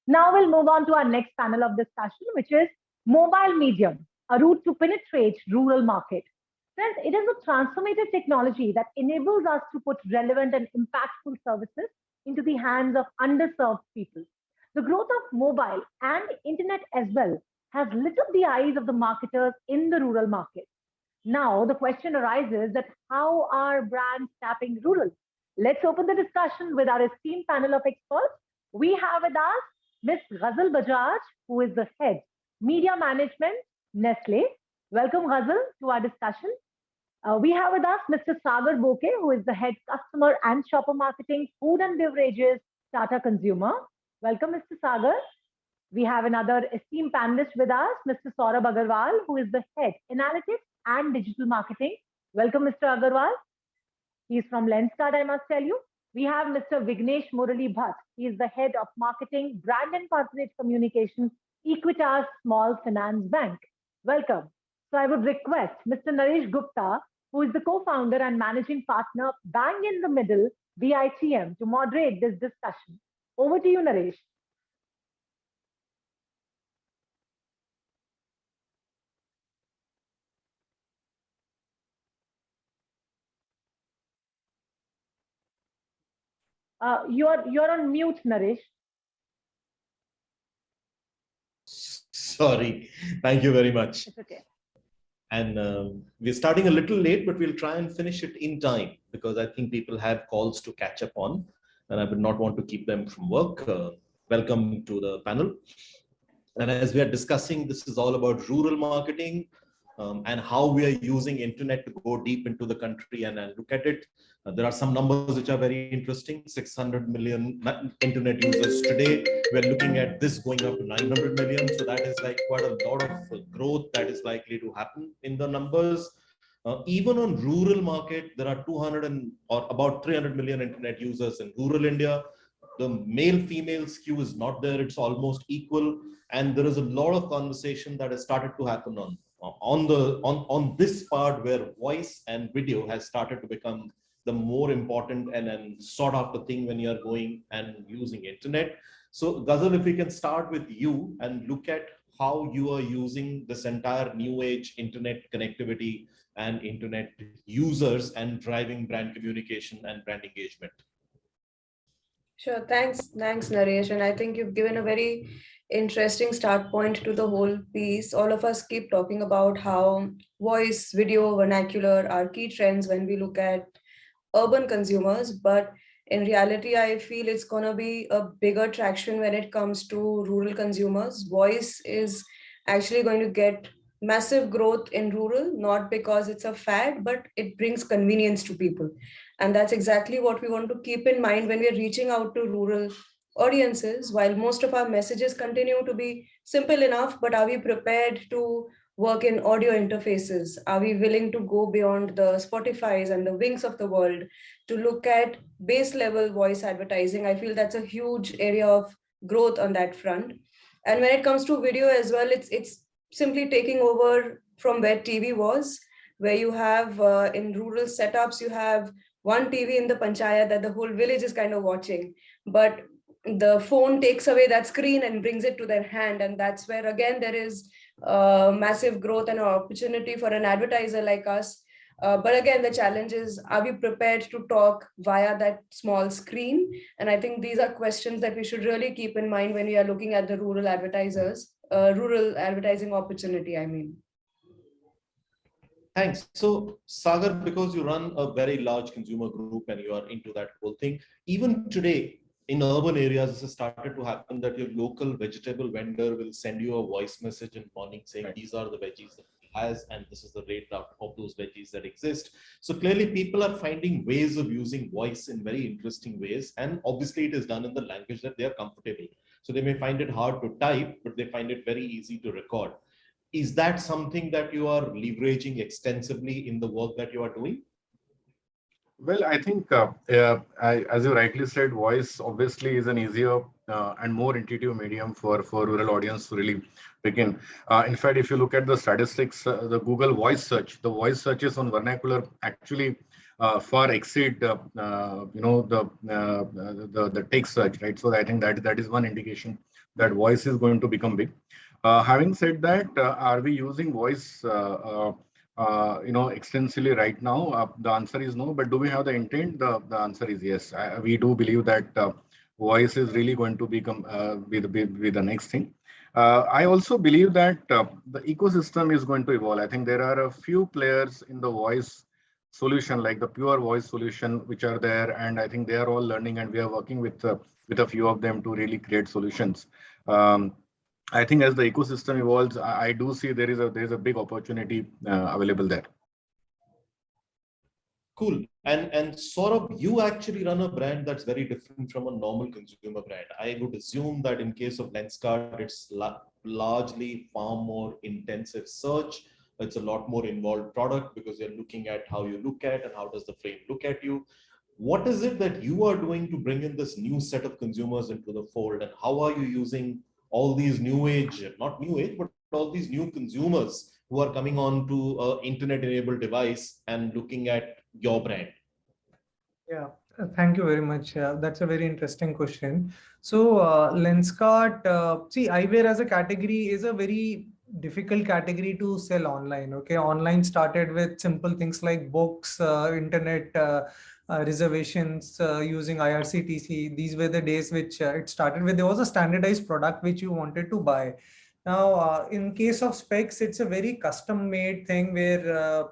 Now we'll move on to our next panel of discussion, which is mobile medium, a route to penetrate rural market. Friends, it is a transformative technology that enables us to put relevant and impactful services into the hands of underserved people. The growth of mobile and internet as well has lit up the eyes of the marketers in the rural market. Now the question arises that how are brands tapping rural? Let's open the discussion with our esteemed panel of experts. We have with us Ms. Ghazal Bajaj, who is the head media management, Nestle. Welcome, Ghazal, to our discussion. We have with us Mr. Sagar Bokhe, who is the head customer and shopper marketing, food and beverages, Tata Consumer. Welcome, Mr. Sagar. We have another esteemed panelist with us, Mr. Saurabh Agarwal, who is the head analytics and digital marketing. Welcome, Mr. Agarwal. He is from Lenskart, I must tell you. We have Mr. Vignesh Murali Bhatt. He is the head of marketing, brand and corporate communications, Equitas Small Finance Bank. Welcome. So I would request Mr. Naresh Gupta, who is the co-founder and managing partner, Bang in the Middle, BITM, to moderate this discussion. Over to you, Naresh. You're on mute, Naresh. Sorry. Thank you very much. It's okay. And we're starting a little late, but we'll try and finish it in time because I think people have calls to catch up on, and I would not want to keep them from work. Welcome to the panel. And as we are discussing, this is all about rural marketing and how we are using internet to go deep into the country and look at it. There are some numbers which are very interesting. 600 million internet users today. We're looking at this going up to 900 million. So that is like quite a lot of growth that is likely to happen in the numbers. Even on rural market, there are 200 or about 300 million internet users in rural India. The male-female skew is not there. It's almost equal. And there is a lot of conversation that has started to happen on this part where voice and video has started to become the more important and sought after thing when you are going and using internet. So Ghazal, if we can start with you and look at how you are using this entire new age internet connectivity and internet users and driving brand communication and brand engagement. Sure, thanks, Naresh. And I think you've given a very interesting start point to the whole piece. All of us keep talking about how voice, video, vernacular are key trends when we look at urban consumers, but in reality, I feel it's going to be a bigger traction when it comes to rural consumers. Voice is actually going to get massive growth in rural, not because it's a fad, but it brings convenience to people. And that's exactly what we want to keep in mind when we're reaching out to rural audiences. While most of our messages continue to be simple enough, but are we prepared to work in audio interfaces? Are we willing to go beyond the Spotifys and the Wings of the world to look at base level voice advertising? I feel that's a huge area of growth on that front. And when it comes to video as well, it's simply taking over from where TV was, where you have in rural setups, you have one TV in the panchayat that the whole village is kind of watching, but the phone takes away that screen and brings it to their hand. And that's where, again, there is massive growth and opportunity for an advertiser like us. But again, the challenge is, are we prepared to talk via that small screen? And I think these are questions that we should really keep in mind when we are looking at the rural advertisers, rural advertising opportunity, I mean. Thanks. So Sagar, because you run a very large consumer group and you are into that whole thing, even today in urban areas, this has started to happen that your local vegetable vendor will send you a voice message in the morning saying, these are the veggies that he has, and this is the rate of those veggies that exist. So clearly people are finding ways of using voice in very interesting ways. And obviously it is done in the language that they are comfortable. So they may find it hard to type, but they find it very easy to record. Is that something that you are leveraging extensively in the work that you are doing? Well, I think, as you rightly said, voice obviously is an easier and more intuitive medium for rural audience to really begin. In fact, if you look at the statistics, the Google voice search, the voice searches on vernacular actually far exceed the text search, right? So I think that is one indication that voice is going to become big. Having said that, are we using voice extensively right now? The answer is no. But do we have the intent? The answer is yes. We do believe that voice is really going to become be the next thing. I also believe that the ecosystem is going to evolve. I think there are a few players in the voice solution, like the pure voice solution, which are there, and I think they are all learning, and we are working with a few of them to really create solutions. I think as the ecosystem evolves, I do see there is a big opportunity available there. Cool. And Saurabh, you actually run a brand that's very different from a normal consumer brand. I would assume that in case of Lenskart, it's largely far more intensive search. It's a lot more involved product because you're looking at how you look at and how does the frame look at you. What is it that you are doing to bring in this new set of consumers into the fold, and how are you using all these new age, not new age, but all these new consumers who are coming on to an internet-enabled device and looking at your brand? Yeah, thank you very much. That's a very interesting question. So Lenskart, see, eyewear as a category is a very difficult category to sell online. Okay, online started with simple things like books, internet reservations using IRCTC. These were the days which it started with. There was a standardized product which you wanted to buy. Now, in case of specs, it's a very custom-made thing where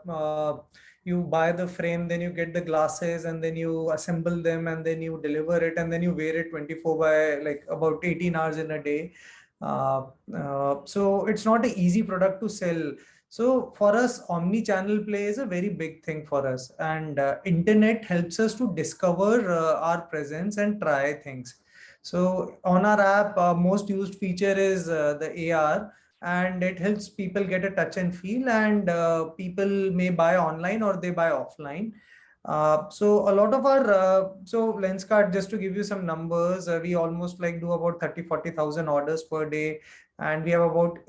you buy the frame, then you get the glasses, and then you assemble them, and then you deliver it, and then you wear it 24 by like about 18 hours in a day. So it's not an easy product to sell. So for us, omni-channel play is a very big thing for us, and internet helps us to discover our presence and try things. So on our app, most used feature is the AR, and it helps people get a touch and feel, and people may buy online or they buy offline. So a lot of our, so Lenskart, just to give you some numbers, we almost like do about 30,000-40,000 orders per day. And we have about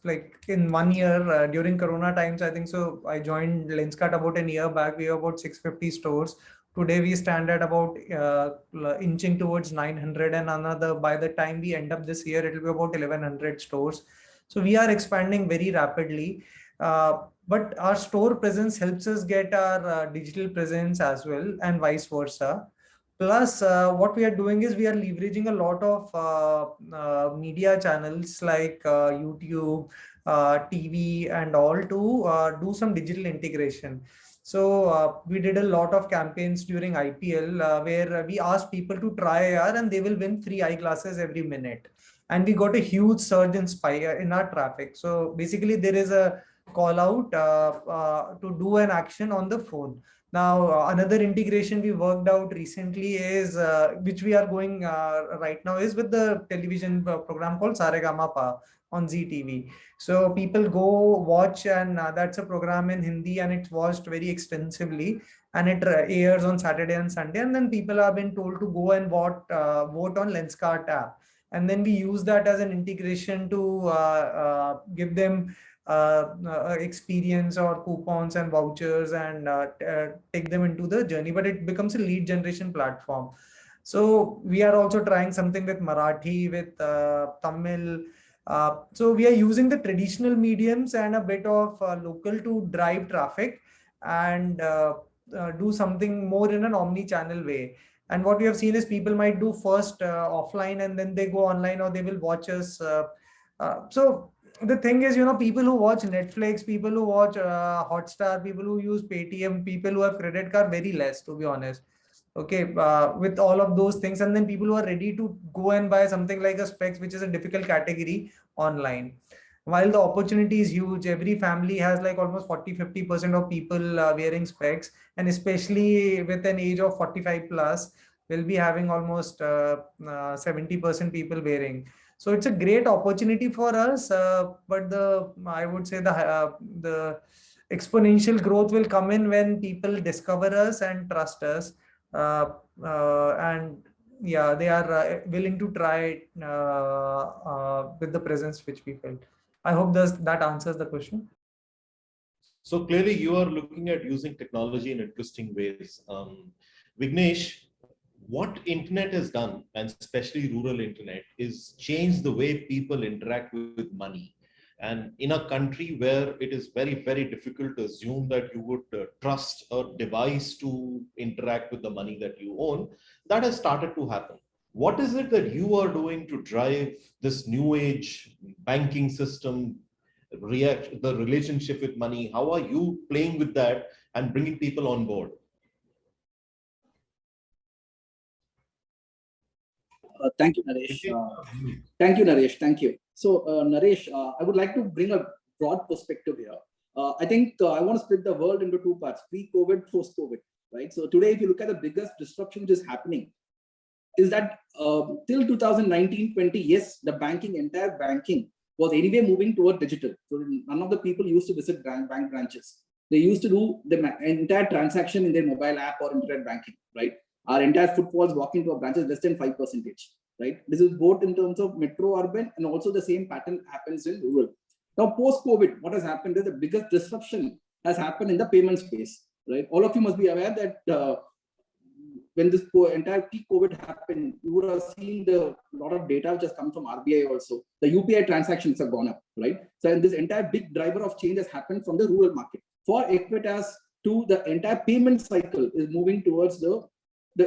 like in 1 year during Corona times, I think so, I joined Lenskart about a year back. We have about 650 stores. Today we stand at about inching towards 900, and another, by the time we end up this year, it will be about 1100 stores. So we are expanding very rapidly. But our store presence helps us get our digital presence as well, and vice versa. Plus, what we are doing is we are leveraging a lot of media channels like YouTube, TV, and all to do some digital integration. So we did a lot of campaigns during IPL where we asked people to try AR, and they will win free eyeglasses every minute. And we got a huge surge in our traffic. So basically, there is a call out to do an action on the phone. Now, another integration we worked out recently is, which we are going right now, is with the television program called Saregama Pa on Zee TV. So people go watch, and that's a program in Hindi, and it's watched very extensively, and it airs on Saturday and Sunday. And then people have been told to go and vote on Lenskart app. And then we use that as an integration to give them experience or coupons and vouchers, and take them into the journey. But it becomes a lead generation platform. So we are also trying something with Marathi, with Tamil. So we are using the traditional mediums and a bit of local to drive traffic, and do something more in an omni-channel way. And what we have seen is people might do first offline, and then they go online, or they will watch us. So the thing is, people who watch Netflix, people who watch Hotstar, people who use Paytm, people who have credit card, very less, to be honest. Okay, with all of those things, and then people who are ready to go and buy something like a specs, which is a difficult category, online. While the opportunity is huge, every family has like almost 40-50% of people wearing specs, and especially with an age of 45 plus, we'll be having almost 70% people wearing. So it's a great opportunity for us, but I would say the exponential growth will come in when people discover us and trust us. And yeah, they are willing to try with the presence which we felt. I hope that answers the question. So clearly you are looking at using technology in interesting ways. Vignesh, what internet has done, and especially rural internet, is change the way people interact with money. And in a country where it is very, very difficult to assume that you would trust a device to interact with the money that you own, that has started to happen. What is it that you are doing to drive this new age banking system, react the relationship with money? How are you playing with that and bringing people on board? Thank you, Naresh. Thank you, Naresh. Thank you. So, Naresh, I would like to bring a broad perspective here. I think I want to split the world into two parts: pre-COVID, post-COVID. Right. So today, if you look at the biggest disruption which is happening, is that till 2019-20, yes, the entire banking was anyway moving toward digital. So none of the people used to visit bank branches. They used to do the entire transaction in their mobile app or internet banking, right? Our entire footfalls walking to a branch is less than 5%, right? This is both in terms of metro, urban, and also the same pattern happens in rural. Now, post-COVID, what has happened is the biggest disruption has happened in the payment space, right? All of you must be aware that when this entire peak COVID happened, you would have seen the lot of data which has come from RBI also. The UPI transactions have gone up, right? So this entire big driver of change has happened from the rural market. For Equitas, the entire payment cycle is moving towards the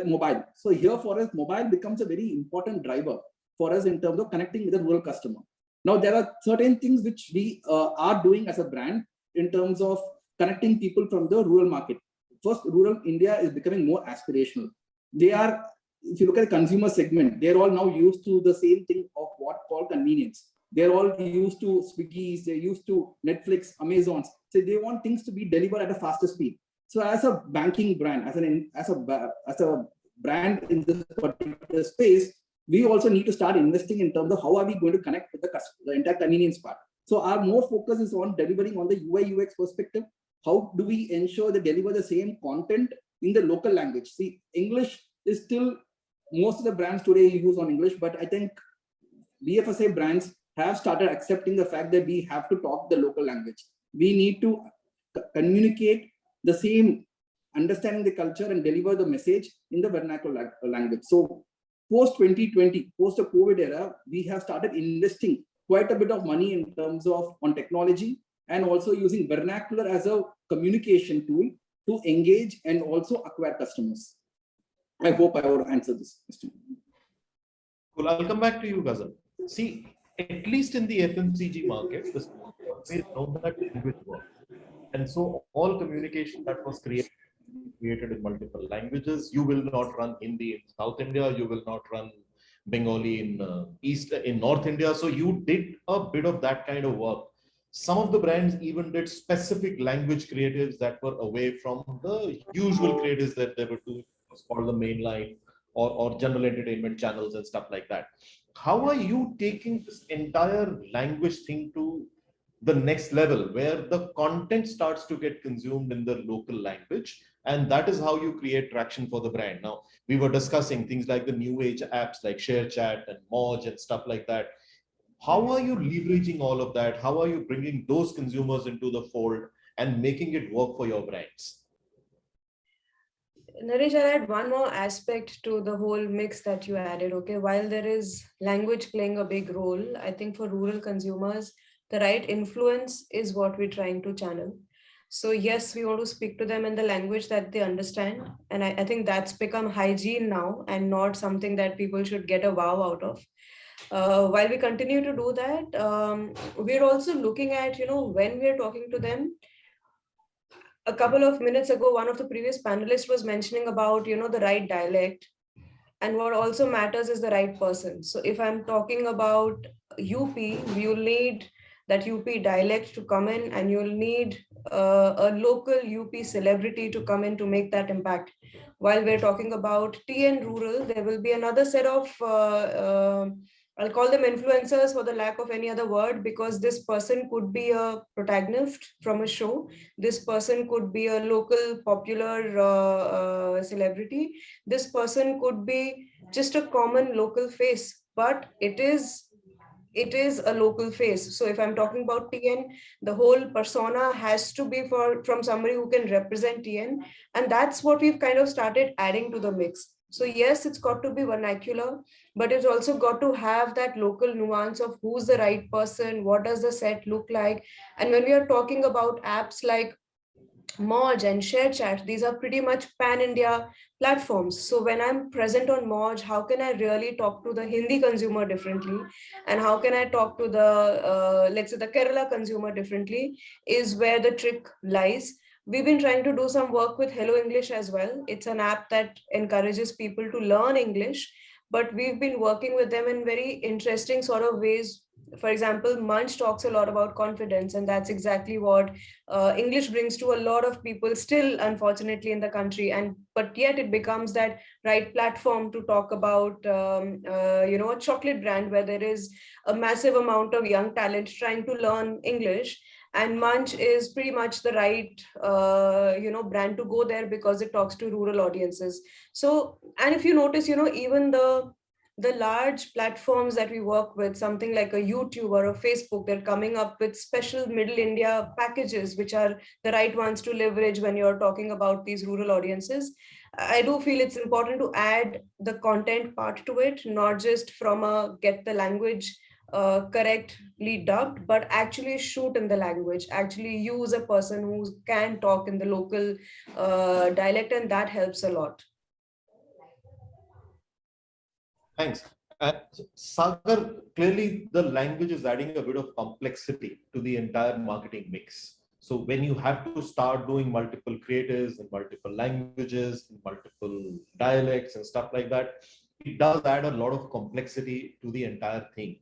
mobile. So here for us, mobile becomes a very important driver for us in terms of connecting with the rural customer. Now, there are certain things which we are doing as a brand in terms of connecting people from the rural market. First, rural India is becoming more aspirational. They are, if you look at the consumer segment, they're all now used to the same thing of what called convenience. They're all used to Swiggy's, they're used to Netflix, Amazon's. So they want things to be delivered at a faster speed. So as a banking brand, as a brand in this particular space, we also need to start investing in terms of how are we going to connect with the customer, the entire convenience part. So our more focus is on delivering on the UI UX perspective. How do we ensure they deliver the same content in the local language? See, English is still, most of the brands today use on English, but I think BFSI brands have started accepting the fact that we have to talk the local language. We need to communicate the same, understanding the culture and deliver the message in the vernacular language. So post 2020, post the COVID era, we have started investing quite a bit of money in terms of on technology and also using vernacular as a communication tool to engage and also acquire customers. I hope I will answer this question. Cool. I'll come back to you, Ghazal. See, at least in the FMCG market, we know that language works. And so all communication that was created in multiple languages. You will not run Hindi in South India. You will not run Bengali in North India. So you did a bit of that kind of work. Some of the brands even did specific language creatives that were away from the usual creatives that they would do for the mainline or general entertainment channels and stuff like that. How are you taking this entire language thing to the next level where the content starts to get consumed in the local language, and that is how you create traction for the brand? Now, we were discussing things like the new age apps like ShareChat and Moj and stuff like that. How are you leveraging all of that? How are you bringing those consumers into the fold and making it work for your brands? Naresh, I'll add one more aspect to the whole mix that you added. Okay, while there is language playing a big role, I think for rural consumers, the right influence is what we're trying to channel. So yes, we want to speak to them in the language that they understand. And I think that's become hygiene now and not something that people should get a wow out of. While we continue to do that, we're also looking at, when we're talking to them. A couple of minutes ago, one of the previous panelists was mentioning about, the right dialect. And what also matters is the right person. So if I'm talking about UP, you'll need that UP dialect to come in, and you'll need a local UP celebrity to come in to make that impact. While we're talking about TN rural, there will be another set of, I'll call them influencers for the lack of any other word, because this person could be a protagonist from a show. This person could be a local popular celebrity. This person could be just a common local face, but it is it is a local face. So if I'm talking about TN, the whole persona has to be from somebody who can represent TN. And that's what we've kind of started adding to the mix. So yes, it's got to be vernacular, but it's also got to have that local nuance of who's the right person, what does the set look like. And when we are talking about apps like Moj and ShareChat, these are pretty much pan-India platforms. So when I'm present on Moj, how can I really talk to the Hindi consumer differently? And how can I talk to the, let's say the Kerala consumer differently is where the trick lies. We've been trying to do some work with Hello English as well. It's an app that encourages people to learn English, but we've been working with them in very interesting sort of ways. For example, Munch talks a lot about confidence, and that's exactly what English brings to a lot of people still, unfortunately, in the country. And but yet it becomes that right platform to talk about, a chocolate brand where there is a massive amount of young talent trying to learn English. And Munch is pretty much the right, brand to go there because it talks to rural audiences. So, and if you notice, even the large platforms that we work with, something like a YouTube or a Facebook, they're coming up with special middle India packages, which are the right ones to leverage when you're talking about these rural audiences. I do feel it's important to add the content part to it, not just from a get the language correctly dubbed, but actually shoot in the language, actually use a person who can talk in the local dialect, and that helps a lot. Thanks. Sagar, clearly the language is adding a bit of complexity to the entire marketing mix. So when you have to start doing multiple creatives in multiple languages, in multiple dialects and stuff like that, it does add a lot of complexity to the entire thing.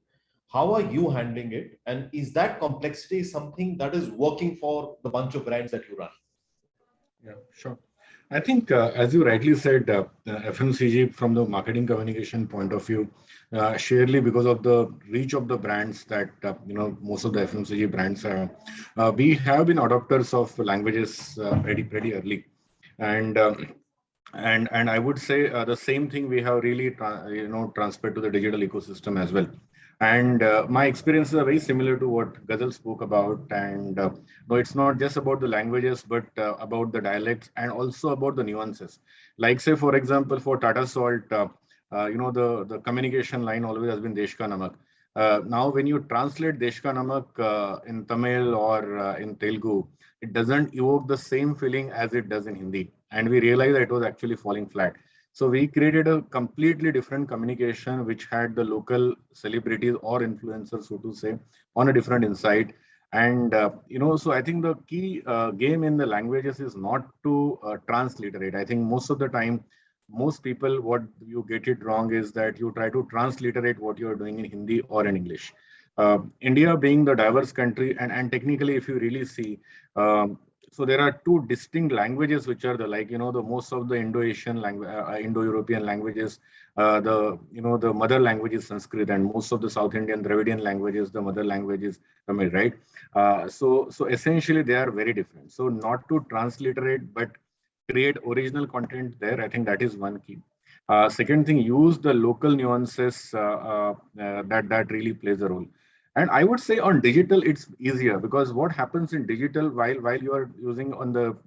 How are you handling it? And is that complexity something that is working for the bunch of brands that you run? Yeah, sure. I think, as you rightly said, FMCG from the marketing communication point of view, surely because of the reach of the brands that most of the FMCG brands have, we have been adopters of languages pretty early, and I would say the same thing we have really transferred to the digital ecosystem as well. And my experiences are very similar to what Ghazal spoke about. And no, it's not just about the languages, but about the dialects and also about the nuances. Like, say, for example, for Tata Salt, the communication line always has been Desh Ka Namak. Now, when you translate Desh Ka Namak in Tamil or in Telugu, it doesn't evoke the same feeling as it does in Hindi. And we realized that it was actually falling flat. So we created a completely different communication, which had the local celebrities or influencers, so to say, on a different insight. And, so I think the key game in the languages is not to transliterate. I think most of the time, most people, what you get it wrong is that you try to transliterate what you're doing in Hindi or in English. India being the diverse country, and technically, if you really see, so there are two distinct languages which are the most of the Indo-Asian language, Indo-European languages. The mother language is Sanskrit, and most of the South Indian Dravidian languages, the mother language is Tamil, right? So essentially they are very different. So not to transliterate, but create original content there. I think that is one key. Second thing, use the local nuances that really plays a role. And I would say on digital, it's easier because what happens in digital while you are using on the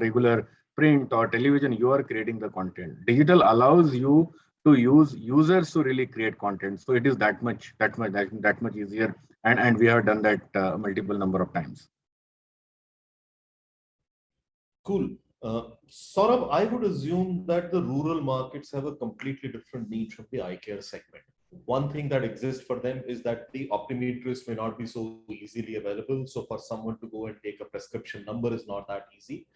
regular print or television, you are creating the content. Digital allows you to use users to really create content. So it is that much easier. And we have done that multiple number of times. Cool. Saurabh, I would assume that the rural markets have a completely different need from the eye care segment. One thing that exists for them is that the optometrist may not be so easily available. So for someone to go and take a prescription number is not that easy.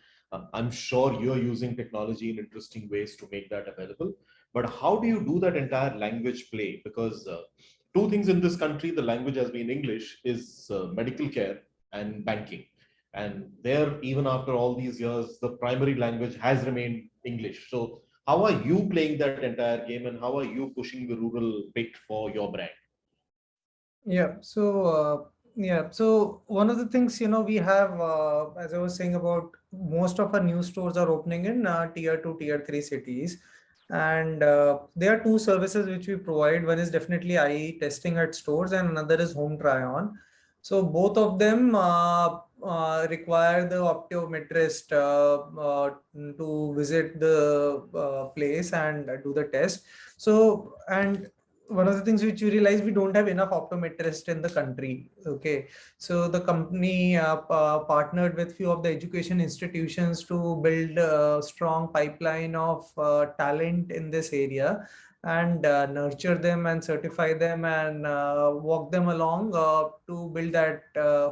I'm sure you're using technology in interesting ways to make that available. But how do you do that entire language play? Because two things in this country, the language has been English, is medical care and banking. And there, even after all these years, the primary language has remained English. So how are you playing that entire game, and how are you pushing the rural bit for your brand? Yeah. So one of the things, we have, as I was saying about most of our new stores are opening in tier 2, tier 3 cities. And there are two services which we provide. One is definitely eye testing at stores, and another is home try on. So both of them require the optometrist to visit the place and do the test. So, and one of the things which we realize, we don't have enough optometrists in the country. Okay, so the company partnered with few of the education institutions to build a strong pipeline of talent in this area, and nurture them and certify them and walk them along to build that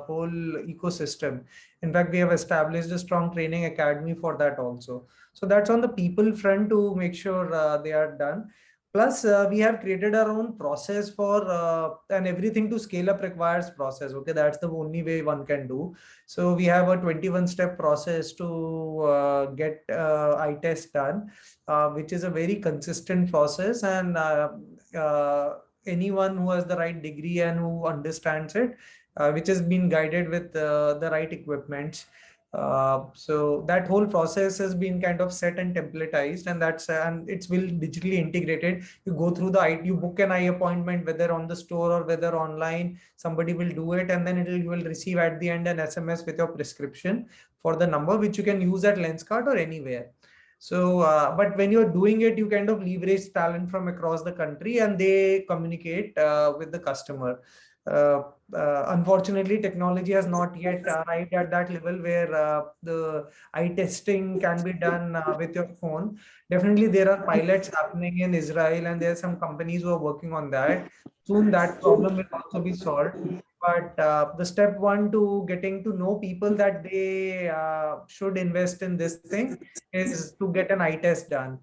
whole ecosystem. In fact, we have established a strong training academy for that also. So that's on the people front to make sure they are done. Plus, we have created our own process for, and everything to scale up requires process. Okay, that's the only way one can do. So we have a 21-step process to get eye test done, which is a very consistent process. And anyone who has the right degree and who understands it, which has been guided with the right equipment. So that whole process has been kind of set and templatized, and it's will digitally integrated. You go through you book an eye appointment, whether on the store or whether online, somebody will do it, and then you will receive at the end an SMS with your prescription for the number, which you can use at Lenskart or anywhere. So, but when you're doing it, you kind of leverage talent from across the country, and they communicate with the customer. Unfortunately, technology has not yet arrived at that level where the eye testing can be done with your phone. Definitely, there are pilots happening in Israel, and there are some companies who are working on that. Soon, that problem will also be solved. But the step one to getting to know people that they should invest in this thing is to get an eye test done.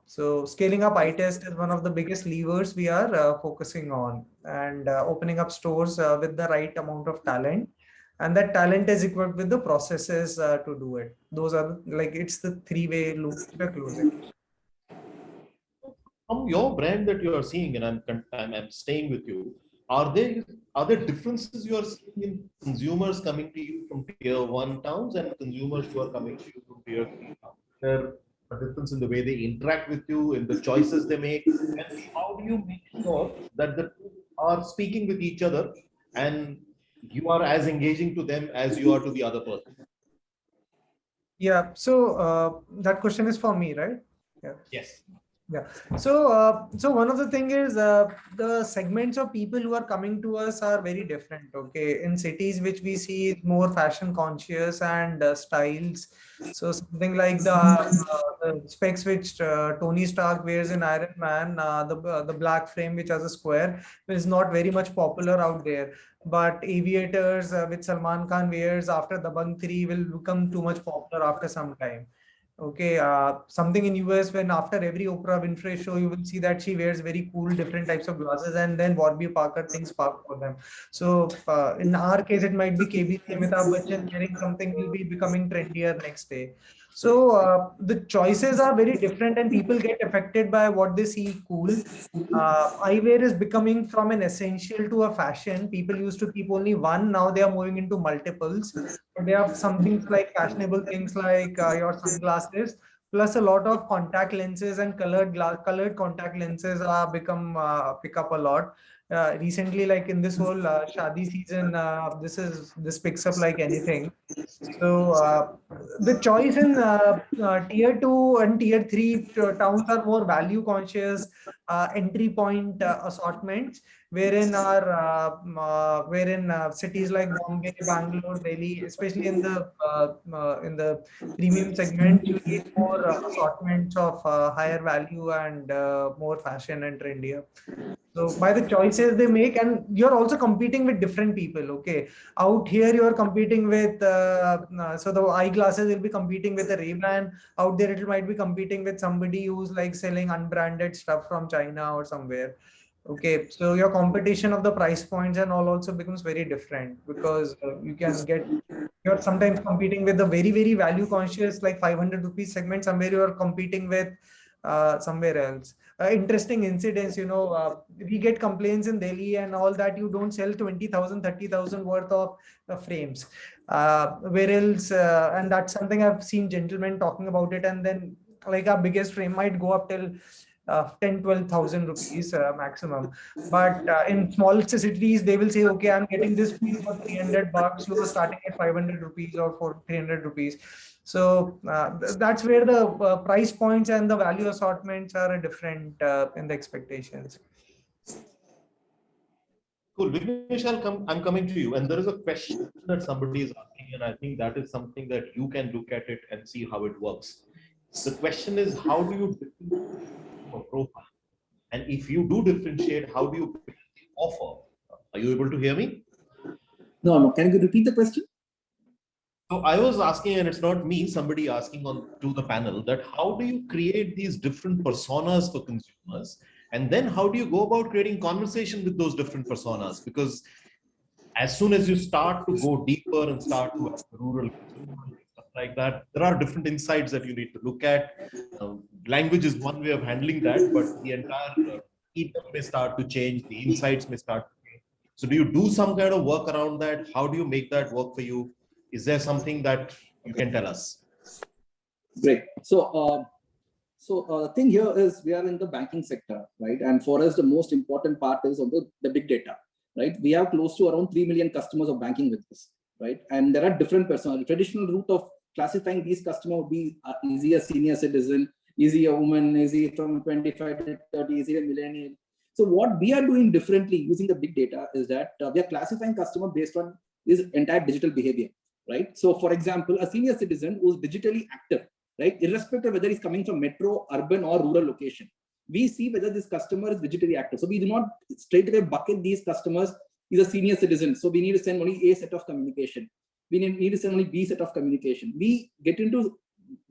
So scaling up eye test is one of the biggest levers we are focusing on, and opening up stores with the right amount of talent, and that talent is equipped with the processes to do it. Those are it's the three-way loop we're closing. From your brand that you are seeing, and I'm staying with you, are there differences you are seeing in consumers coming to you from tier 1 towns and consumers who are coming to you from tier 3 towns? There a difference in the way they interact with you, in the choices they make, and how do you make sure that the two are speaking with each other and you are as engaging to them as you are to the other person? Yeah, so that question is for me, right? Yeah. Yes. Yeah. So, so one of the thing is the segments of people who are coming to us are very different. Okay, in cities which we see more fashion conscious and styles. So something like the specs which Tony Stark wears in Iron Man, the black frame which has a square, is not very much popular out there. But aviators which Salman Khan wears after Dabangg 3 will become too much popular after some time. Okay, something in US, when after every Oprah Winfrey show, you will see that she wears very cool different types of glasses, and then Warby Parker things spark for them. So in our case, it might be KBC, Amitabh Bachchan wearing something will be becoming trendier next day. So the choices are very different, and people get affected by what they see cool. Eyewear is becoming from an essential to a fashion. People used to keep only one, now they are moving into multiples. But they have some things like fashionable things like your sunglasses, plus a lot of contact lenses and colored contact lenses are become pick up a lot. Recently, like in this whole Shadi season, this picks up like anything. So the choice in tier 2 and tier 3 towns are more value conscious entry point assortments, wherein cities like Bombay, Bangalore, Delhi, especially in the premium segment, you need more assortments of higher value and more fashion and trendier. So by the choices they make, and you're also competing with different people. Okay, out here you're competing with so the eyeglasses will be competing with a Ray-Ban. Out there it might be competing with somebody who's like selling unbranded stuff from China or somewhere. Okay, so your competition of the price points and all also becomes very different, because you're sometimes competing with the very value conscious like 500 rupees segment. Somewhere you are competing with somewhere else. Interesting incidents, we get complaints in Delhi and all that you don't sell 20,000, 30,000 worth of frames. Where else, and that's something I've seen gentlemen talking about it, and then like our biggest frame might go up till 10,000-12,000 rupees maximum. But in small cities, they will say, okay, I'm getting this piece for $300. You are starting at 500 rupees or for 300 rupees. So that's where the price points and the value assortments are different in the expectations. Cool. Vignesh, I'm coming to you. And there is a question that somebody is asking, and I think that is something that you can look at it and see how it works. The question is, how do you differentiate a profile? And if you do differentiate, how do you offer? Are you able to hear me? No. Can you repeat the question? So I was asking, and it's not me, somebody asking on to the panel, that how do you create these different personas for consumers? And then how do you go about creating conversation with those different personas? Because as soon as you start to go deeper and start to rural stuff like that, there are different insights that you need to look at. Language is one way of handling that, but the entire email may start to change, the insights may start to change. So do you do some kind of work around that? How do you make that work for you? Is there something that you can tell us? Great. So the thing here is we are in the banking sector, right? And for us, the most important part is on the big data, right? We have close to around 3 million customers of banking with us, right? And there are different personas. The traditional route of classifying these customers would be easy a senior citizen, easy a woman, easy from 25 to 30, easy a millennial. So what we are doing differently using the big data is that we are classifying customer based on this entire digital behavior, right? So for example, a senior citizen who is digitally active, right? Irrespective of whether he's coming from metro, urban or rural location, we see whether this customer is digitally active. So we do not straight away bucket these customers. He's a senior citizen, so we need to send only A set of communication. We need to send only B set of communication. We get into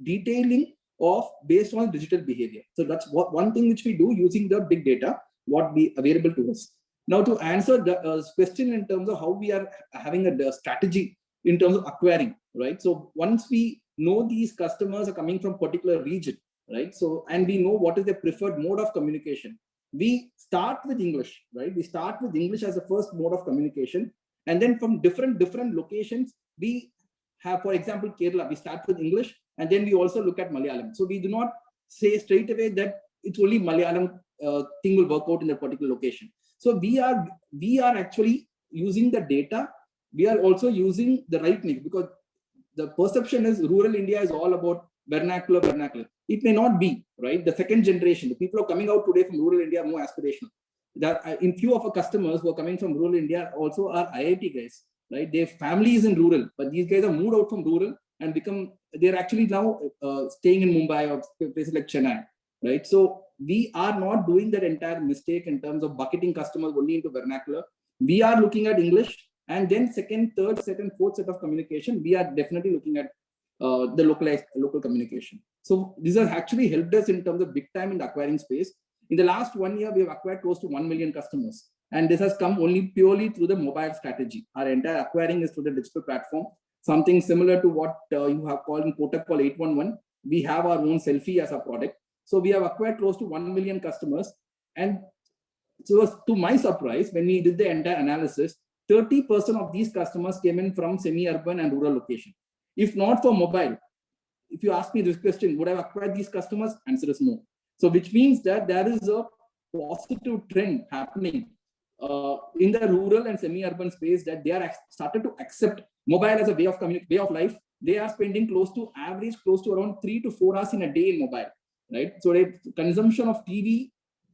detailing of based on digital behavior. So that's one thing which we do using the big data, what be available to us. Now to answer the question in terms of how we are having a strategy in terms of acquiring, right? So once we know these customers are coming from particular region, right? So, and we know what is their preferred mode of communication. We start with English, right? We start with English as the first mode of communication. And then from different locations, we have, for example, Kerala, we start with English, and then we also look at Malayalam. So we do not say straight away that it's only Malayalam thing will work out in a particular location. So we are actually using the data. We are also using the right mix, because the perception is rural India is all about vernacular. It may not be, right? The second generation, the people who are coming out today from rural India are more aspirational. That in few of our customers who are coming from rural India also are IIT guys, right? Their family is in rural, but these guys are moved out from rural and they're actually now staying in Mumbai or places like Chennai, right? So we are not doing that entire mistake in terms of bucketing customers only into vernacular. We are looking at English, and then second, third, fourth set of communication, we are definitely looking at the local communication. So these have actually helped us in terms of big time in the acquiring space. In the last 1 year, we have acquired close to 1 million customers. And this has come only purely through the mobile strategy. Our entire acquiring is through the digital platform, something similar to what you have called in Kotak Call 811. We have our own Selfie as a product. So we have acquired close to 1 million customers. And so to my surprise, when we did the entire analysis, 30% of these customers came in from semi-urban and rural location. If not for mobile, if you ask me this question, would I have acquired these customers? Answer is no. So which means that there is a positive trend happening in the rural and semi-urban space, that they are started to accept mobile as a way of life. They are spending close to around 3 to 4 hours in a day in mobile, right? So the consumption of TV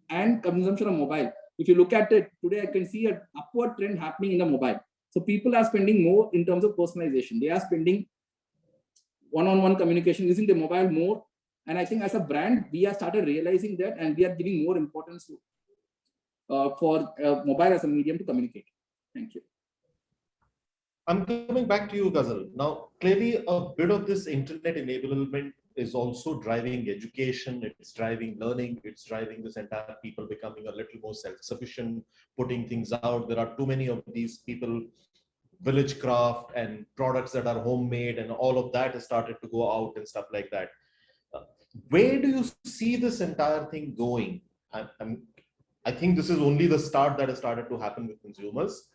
and consumption of mobile, if you look at it today, I can see an upward trend happening in the mobile. So people are spending more in terms of personalization. They are spending one-on-one communication using the mobile more. And I think as a brand, we have started realizing that, and we are giving more importance to, for mobile as a medium to communicate. Thank you. I'm coming back to you, Ghazal. Now, clearly a bit of this internet enablement is also driving education, it's driving learning, it's driving this entire people becoming a little more self-sufficient, putting things out. There are too many of these people, village craft and products that are homemade, and all of that has started to go out and stuff like that. Where do you see this entire thing going? I think this is only the start that has started to happen with consumers.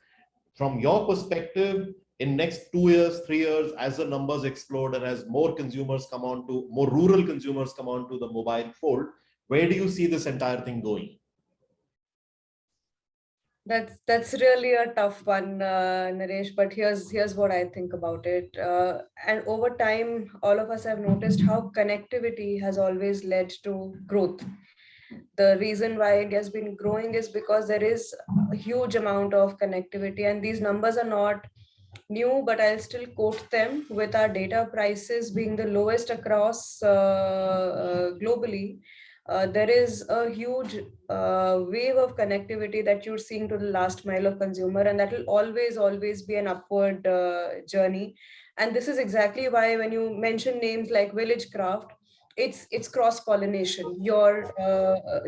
From your perspective, in next 2 years, 3 years, as the numbers explode and as more rural consumers come on to the mobile fold, where do you see this entire thing going? That's really a tough one, Naresh. But here's what I think about it. And over time, all of us have noticed how connectivity has always led to growth. The reason why it has been growing is because there is a huge amount of connectivity, and these numbers are not new, but I'll still quote them. With our data prices being the lowest across globally, there is a huge wave of connectivity that you're seeing to the last mile of consumer, and that will always be an upward journey. And this is exactly why when you mention names like Village Craft, it's cross pollination. Your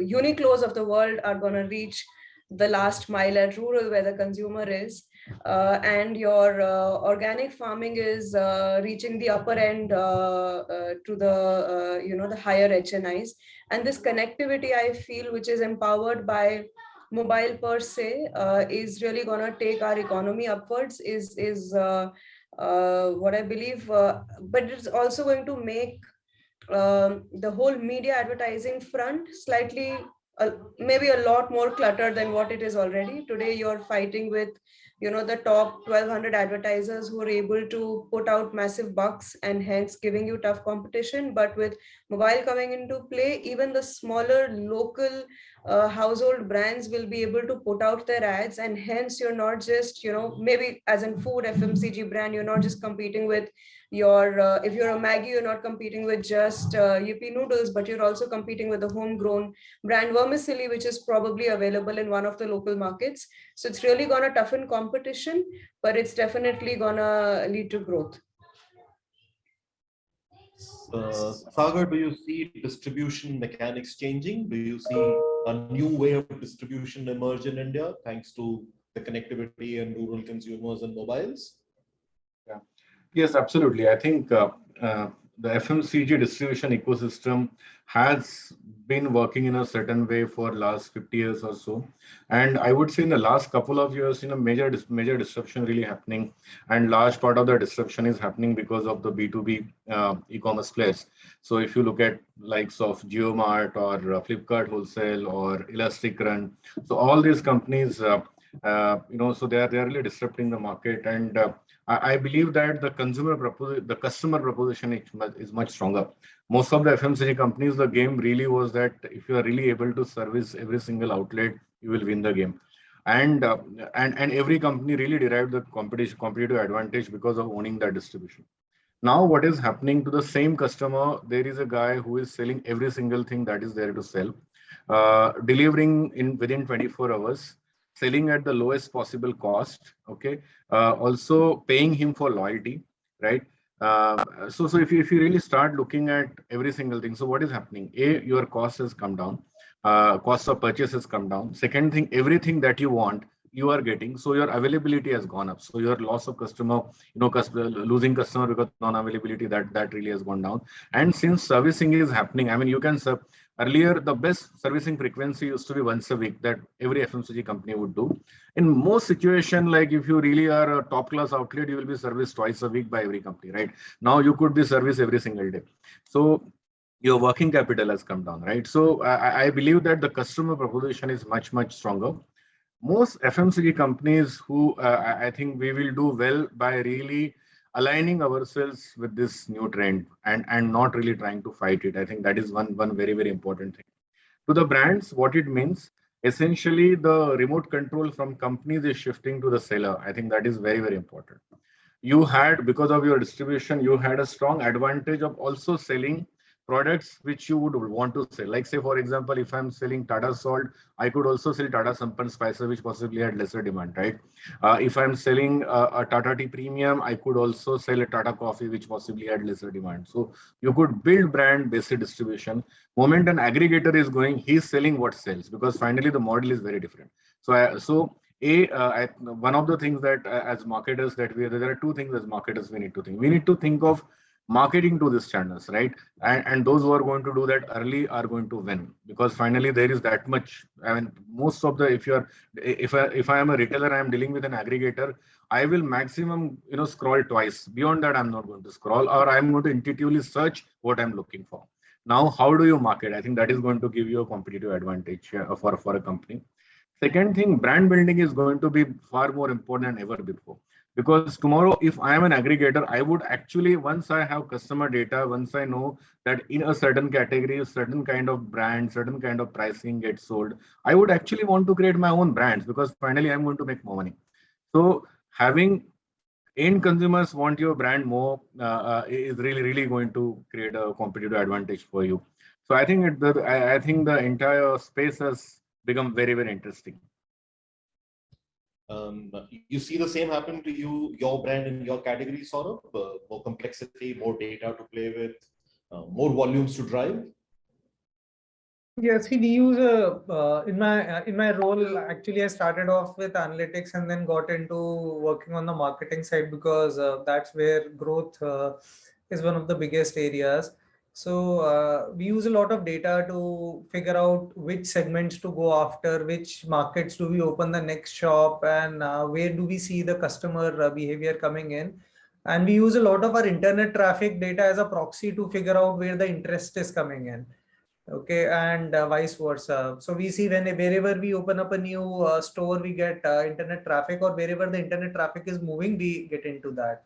Uniqlos of the world are going to reach the last mile at rural where the consumer is, and your organic farming is reaching the upper end to the the higher HNIs. And this connectivity, I feel, which is empowered by mobile per se, is really going to take our economy upwards, is what I believe. But it's also going to make the whole media advertising front slightly, maybe a lot more cluttered than what it is already. Today you're fighting with the top 1200 advertisers who are able to put out massive bucks and hence giving you tough competition. But with mobile coming into play, even the smaller local household brands will be able to put out their ads, and hence you're not just maybe as in food FMCG brand, you're not just competing with your if you're a Maggie, you're not competing with just Yippee noodles, but you're also competing with the homegrown brand vermicelli, which is probably available in one of the local markets. So it's really gonna toughen competition, but it's definitely gonna lead to growth. Sagar, do you see distribution mechanics changing? Do you see a new way of distribution emerge in India thanks to the connectivity and rural consumers and mobiles? Yeah. Yes, absolutely. I think the FMCG distribution ecosystem has been working in a certain way for last 50 years or so. And I would say in the last couple of years, major disruption really happening. And large part of the disruption is happening because of the B2B e-commerce players. So if you look at likes of JioMart or Flipkart Wholesale or Elastic Run, so all these companies, so they are really disrupting the market. And I believe that the customer proposition is much stronger. Most of the FMCG companies, the game really was that if you are really able to service every single outlet, you will win the game. And every company really derived the competitive advantage because of owning that distribution. Now, what is happening to the same customer? There is a guy who is selling every single thing that is there to sell, delivering within 24 hours. Selling at the lowest possible cost, okay, also paying him for loyalty, right? So if you really start looking at every single thing, so what is happening? Your cost has come down, cost of purchase has come down. Second thing, everything that you want, you are getting, so your availability has gone up. So your loss of customer, losing customer because non-availability, that really has gone down. And since servicing is happening, I mean, you can serve. Earlier, the best servicing frequency used to be once a week that every FMCG company would do. In most situations, like if you really are a top class outlet, you will be serviced twice a week by every company, right? Now you could be serviced every single day. So your working capital has come down, right? So I believe that the customer proposition is much, much stronger. Most FMCG companies who I think we will do well by really aligning ourselves with this new trend and not really trying to fight it. I think that is one very, very important thing. To the brands, what it means, essentially the remote control from companies is shifting to the seller. I think that is very, very important. You had, because of your distribution, you had a strong advantage of also selling products which you would want to sell. Like say, for example, if I'm selling Tata Salt, I could also sell Tata Sampann Spices, which possibly had lesser demand, right? If I'm selling a Tata Tea Premium, I could also sell a Tata Coffee, which possibly had lesser demand. So you could build brand-based distribution. Moment an aggregator is going, he's selling what sells, because finally the model is very different. So one of the things that as marketers there are two things as marketers we need to think. We need to think of marketing to these channels, right? And those who are going to do that early are going to win, because finally there is that much. I mean, most of the, if I am a retailer, I am dealing with an aggregator, I will maximum, scroll twice. Beyond that, I'm not going to scroll, or I'm going to intuitively search what I'm looking for. Now, how do you market? I think that is going to give you a competitive advantage for a company. Second thing, brand building is going to be far more important than ever before. Because tomorrow, if I am an aggregator, I would actually, once I have customer data, once I know that in a certain category, a certain kind of brand, certain kind of pricing gets sold, I would actually want to create my own brands, because finally I'm going to make more money. So having end consumers want your brand more is really, really going to create a competitive advantage for you. So I think I think the entire space has become very, very interesting. You see the same happen to you, your brand in your category, Saurabh? More complexity, more data to play with, more volumes to drive? Yeah, see, we use in my role. Actually, I started off with analytics and then got into working on the marketing side, because that's where growth is one of the biggest areas. So we use a lot of data to figure out which segments to go after, which markets do we open the next shop, and where do we see the customer behavior coming in. And we use a lot of our internet traffic data as a proxy to figure out where the interest is coming in. Okay, and vice versa. So we see wherever we open up a new store, we get internet traffic, or wherever the internet traffic is moving, we get into that.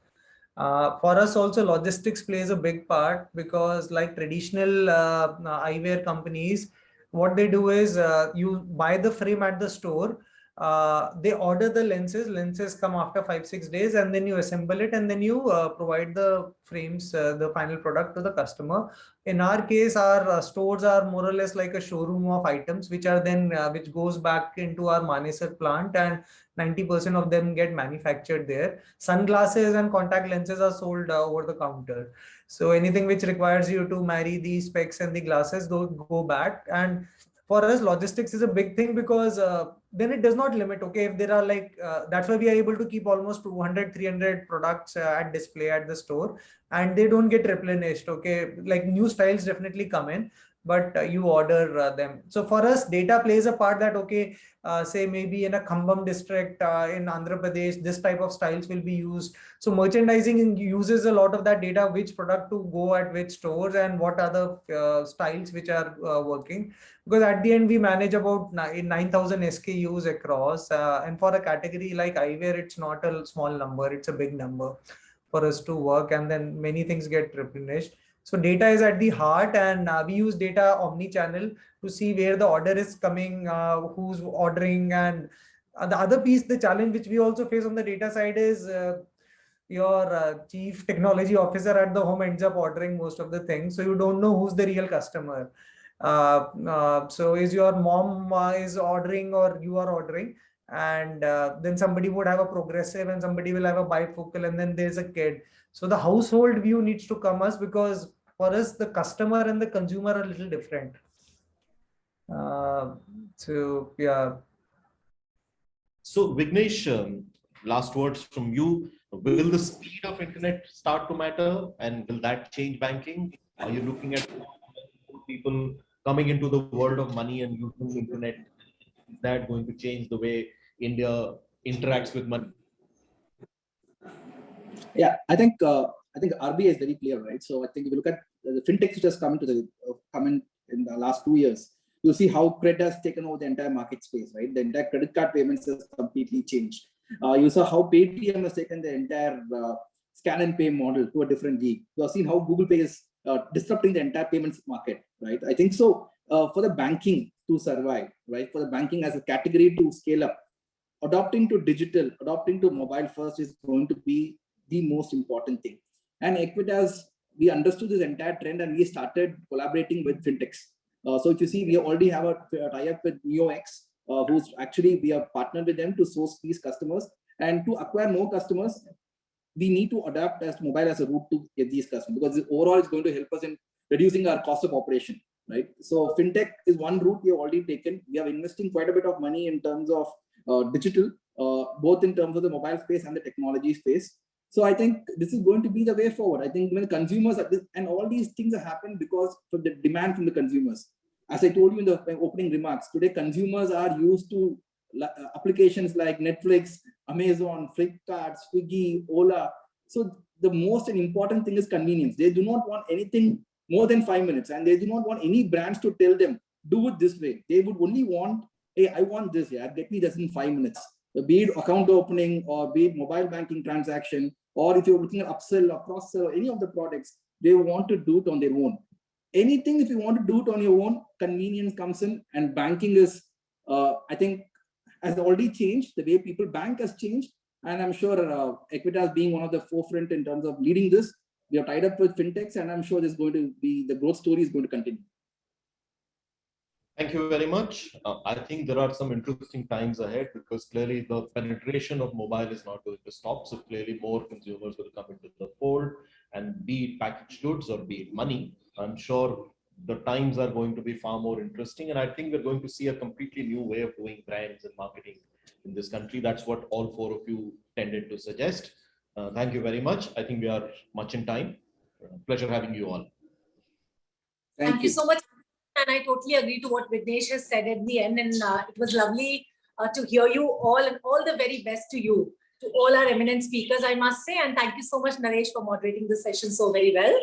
For us also, logistics plays a big part, because like traditional eyewear companies, what they do is you buy the frame at the store, they order the lenses come after 5-6 days, and then you assemble it, and then you provide the frames, the final product to the customer. In our case, our stores are more or less like a showroom of items, which are then which goes back into our Manesar plant, and 90% of them get manufactured there. Sunglasses and contact lenses are sold over the counter. So anything which requires you to marry the specs and the glasses, those go back. And for us, logistics is a big thing, because then it does not limit. Okay, if there are like that's why we are able to keep almost 200-300 products at display at the store, and they don't get replenished. Okay, like new styles definitely come in, but you order them. So for us, data plays a part, that okay, say maybe in a Khambam district in Andhra Pradesh, this type of styles will be used. So merchandising uses a lot of that data, which product to go at which stores, and what are the styles which are working. Because at the end, we manage about 9,000 SKUs across, and for a category like eyewear, it's not a small number, it's a big number for us to work, and then many things get replenished. So data is at the heart, and we use data omni-channel to see where the order is coming, who's ordering. And the other piece, the challenge which we also face on the data side is your chief technology officer at the home ends up ordering most of the things. So you don't know who's the real customer. So is your mom is ordering, or you are ordering? And then somebody would have a progressive, and somebody will have a bifocal, and then there's a kid. So the household view needs to come us, because for us, the customer and the consumer are a little different. So yeah. So Vignesh, last words from you. Will the speed of internet start to matter, and will that change banking? Are you looking at people coming into the world of money and using the internet? Is that going to change the way India interacts with money? Yeah, I think RBI is very clear, right? So I think if you look at the fintech which has come in the last 2 years, you see how credit has taken over the entire market space, right? The entire credit card payments has completely changed. You saw how Paytm has taken the entire scan and pay model to a different league. You have seen how Google Pay is disrupting the entire payments market, right? I think so. For the banking to survive, right? For the banking as a category to scale up, adopting to digital, adopting to mobile first is going to be the most important thing. And Equitas, we understood this entire trend, and we started collaborating with fintechs. So if you see, we already have a tie-up with NeoX, who's actually, we are partnered with them to source these customers. And to acquire more customers, we need to adapt as mobile as a route to get these customers, because overall it's going to help us in reducing our cost of operation, right? So fintech is one route we have already taken. We are investing quite a bit of money in terms of digital, both in terms of the mobile space and the technology space. So I think this is going to be the way forward. I think when consumers are, and all these things have happened because of the demand from the consumers. As I told you in the opening remarks, today consumers are used to applications like Netflix, Amazon, Flipkart, Swiggy, Ola. So the most important thing is convenience. They do not want anything more than 5 minutes, and they do not want any brands to tell them, do it this way. They would only want, hey, I want this, yeah, get me this in 5 minutes. Be it account opening or be it mobile banking transaction, or if you're looking at upsell or cross-sell or any of the products, they want to do it on their own. Anything, if you want to do it on your own, convenience comes in, and banking is, I think, has already changed. The way people bank has changed. And I'm sure Equitas being one of the forefront in terms of leading this, we are tied up with fintechs, and I'm sure there's going to be, the growth story is going to continue. Thank you very much. I think there are some interesting times ahead because clearly the penetration of mobile is not going to stop. So clearly more consumers will come into the fold, and be it packaged goods or be it money, I'm sure the times are going to be far more interesting. And I think we're going to see a completely new way of doing brands and marketing in this country. That's what all four of you tended to suggest. Thank you very much. I think we are much in time. Pleasure having you all. Thank you so much. And I totally agree to what Vignesh has said at the end. And it was lovely to hear you all, and all the very best to you, to all our eminent speakers, I must say. And thank you so much, Naresh, for moderating this session so very well.